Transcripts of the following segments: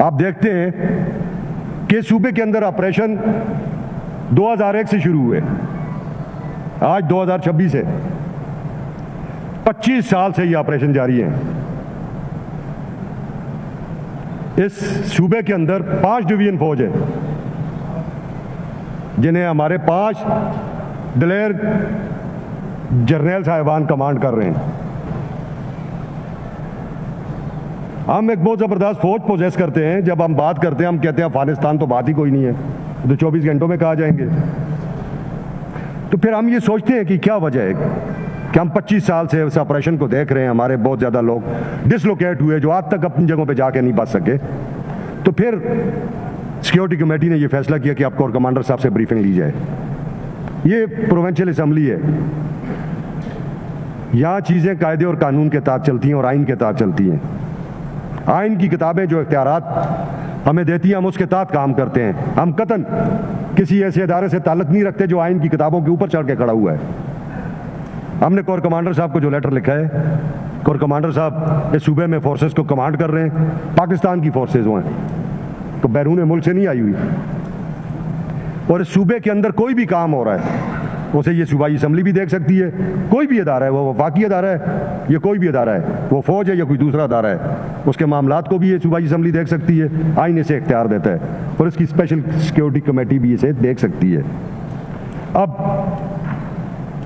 आप देखते हैं कि सूबे के अंदर ऑपरेशन 2001 से शुरू हुए, आज 2026 है, 25 साल से ये ऑपरेशन जारी है। इस सूबे के अंदर 5 डिवीजन फौज है, जिन्हें हमारे 5 दिलेर जर्नैल साहिबान कमांड कर रहे हैं। हम एक बहुत ज़बरदस्त फौज पोजेस करते हैं। जब हम बात करते हैं, हम कहते हैं अफगानिस्तान तो बात ही कोई नहीं है, तो 24 घंटों में कहा जाएंगे। तो फिर हम ये सोचते हैं कि क्या वजह है कि हम 25 साल से इस ऑपरेशन को देख रहे हैं। हमारे बहुत ज़्यादा लोग डिसलोकेट हुए जो आज तक अपनी जगहों पे जाके नहीं बच सके। तो फिर सिक्योरिटी कमेटी ने यह फैसला किया कि आप कोर कमांडर साहब से ब्रीफिंग ली जाए। ये प्रोविंशियल असम्बली है, यहाँ चीज़ें कायदे और कानून के तहत चलती हैं और आइन के तहत चलती हैं। आइन की किताबें जो इख्तियारात हमें देती हैं, हम उसके तहत काम करते हैं। हम कतन किसी ऐसे इदारे से ताल्लुक नहीं रखते जो आइन की किताबों के ऊपर चढ़ के खड़ा हुआ है। हमने कोर कमांडर साहब को जो लेटर लिखा है, कोर कमांडर साहब इस सूबे में फोर्सेस को कमांड कर रहे हैं, पाकिस्तान की फोर्सेज हैं, तो बैरून मुल्क से नहीं आई हुई। और इस सूबे के अंदर कोई भी काम हो रहा है, उसे ये सूबाई असम्बली भी देख सकती है। कोई भी अदारा है, वो वफाकी अदारा है, ये कोई भी अदारा है, वो फौज है या कोई दूसरा अदारा है, उसके मामलात को भी ये सूबाई असम्बली देख सकती है। आइन इसे इख्तियार देता है और इसकी स्पेशल सिक्योरिटी कमेटी भी इसे देख सकती है। अब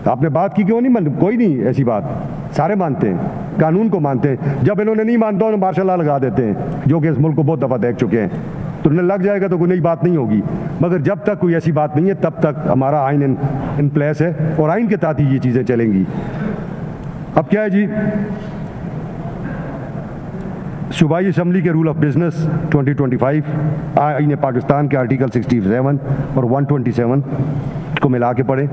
आपने बात की क्यों नहीं मान, कोई नहीं ऐसी बात, सारे मानते हैं, कानून को मानते हैं। जब इन्होंने नहीं मानता उन्हें मार्शल लॉ लगा देते हैं, जो कि इस मुल्क को बहुत दफ़ा देख चुके हैं। तो उन्हें लग जाएगा तो कोई नई बात नहीं होगी, मगर जब तक कोई ऐसी बात नहीं है तब तक हमारा आइन इन प्लेस है और आइन के तहत ही ये चीज़ें चलेंगी। अब क्या है जी, सूबाई असम्बली के रूल ऑफ बिजनेस 2025, आइन पाकिस्तान के आर्टिकल 67 और 127 को मिला के पढ़ें,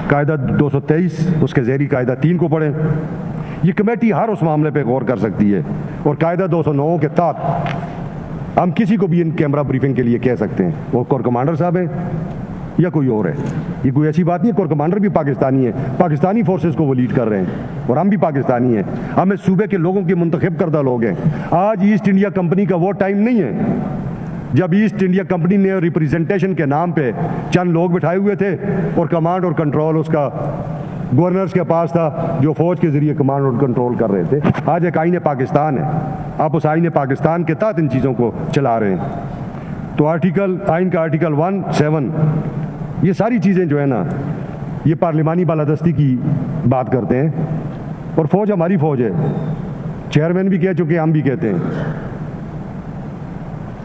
कायदा 223 उसके ज़ेरी कायदा 3 को पढ़ें। ये कमेटी हर उस मामले पे गौर कर सकती है और कायदा 209 के तहत हम किसी को भी इन कैमरा ब्रीफिंग के लिए कह सकते हैं, वो कोर कमांडर साहब है या कोई और है। ये कोई ऐसी बात नहीं है, कोर कमांडर भी पाकिस्तानी है, पाकिस्तानी फोर्सेस को वो लीड कर रहे हैं और हम भी पाकिस्तानी हैं। हम इस सूबे के लोगों के मुंतखब करदा लोग हैं। आज ईस्ट इंडिया कंपनी का वो टाइम नहीं है जब ईस्ट इंडिया कंपनी ने रिप्रेजेंटेशन के नाम पे चंद लोग बिठाए हुए थे और कमांड और कंट्रोल उसका गवर्नर्स के पास था, जो फौज के जरिए कमांड और कंट्रोल कर रहे थे। आज एक आइन पाकिस्तान है, आप उस आइन पाकिस्तान के तहत इन चीज़ों को चला रहे हैं। तो आइन का आर्टिकल 17, ये सारी चीज़ें जो है ना, ये पार्लिमानी बालादस्ती की बात करते हैं और फौज हमारी फौज है। चेयरमैन भी कह चुके, हम भी कहते हैं।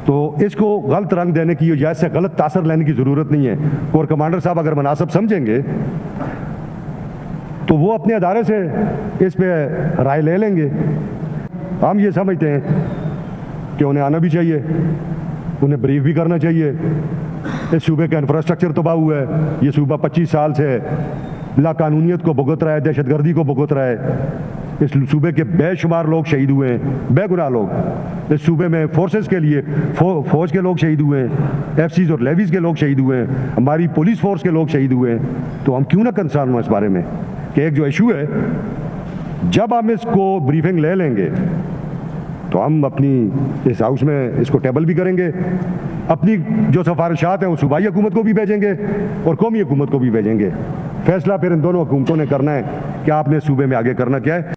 तो इसको गलत रंग देने की या इससे गलत तासर लेने की ज़रूरत नहीं है। कोर कमांडर साहब अगर मुनासिब समझेंगे तो वो अपने अदारे से इस पे राय ले लेंगे। हम ये समझते हैं कि उन्हें आना भी चाहिए, उन्हें ब्रीफ भी करना चाहिए। इस सूबे का इंफ्रास्ट्रक्चर तबाह हुआ है, ये सूबा 25 साल से लाकानूनियत को भुगत रहा है, दहशतगर्दी को भुगत रहा है। इस सूबे के बेशुमार लोग शहीद हुए हैं, बेगुनाह लोग। इस सूबे में फोर्सेस के लिए फौज के लोग शहीद हुए हैं, एफसीज और लेवीज के लोग शहीद हुए हैं, हमारी पुलिस फोर्स के लोग शहीद हुए हैं। तो हम क्यों ना कंसर्न हो इस बारे में कि एक जो इशू है, जब हम इसको ब्रीफिंग ले लेंगे तो हम अपनी इस हाउस में इसको टेबल भी करेंगे, अपनी जो सिफारिशात हैं वो सूबाई हुकूमत को भी भेजेंगे और कौमी हुकूमत को भी भेजेंगे। फैसला फिर इन दोनों हुकूमतों ने करना है कि आपने सूबे में आगे करना क्या है।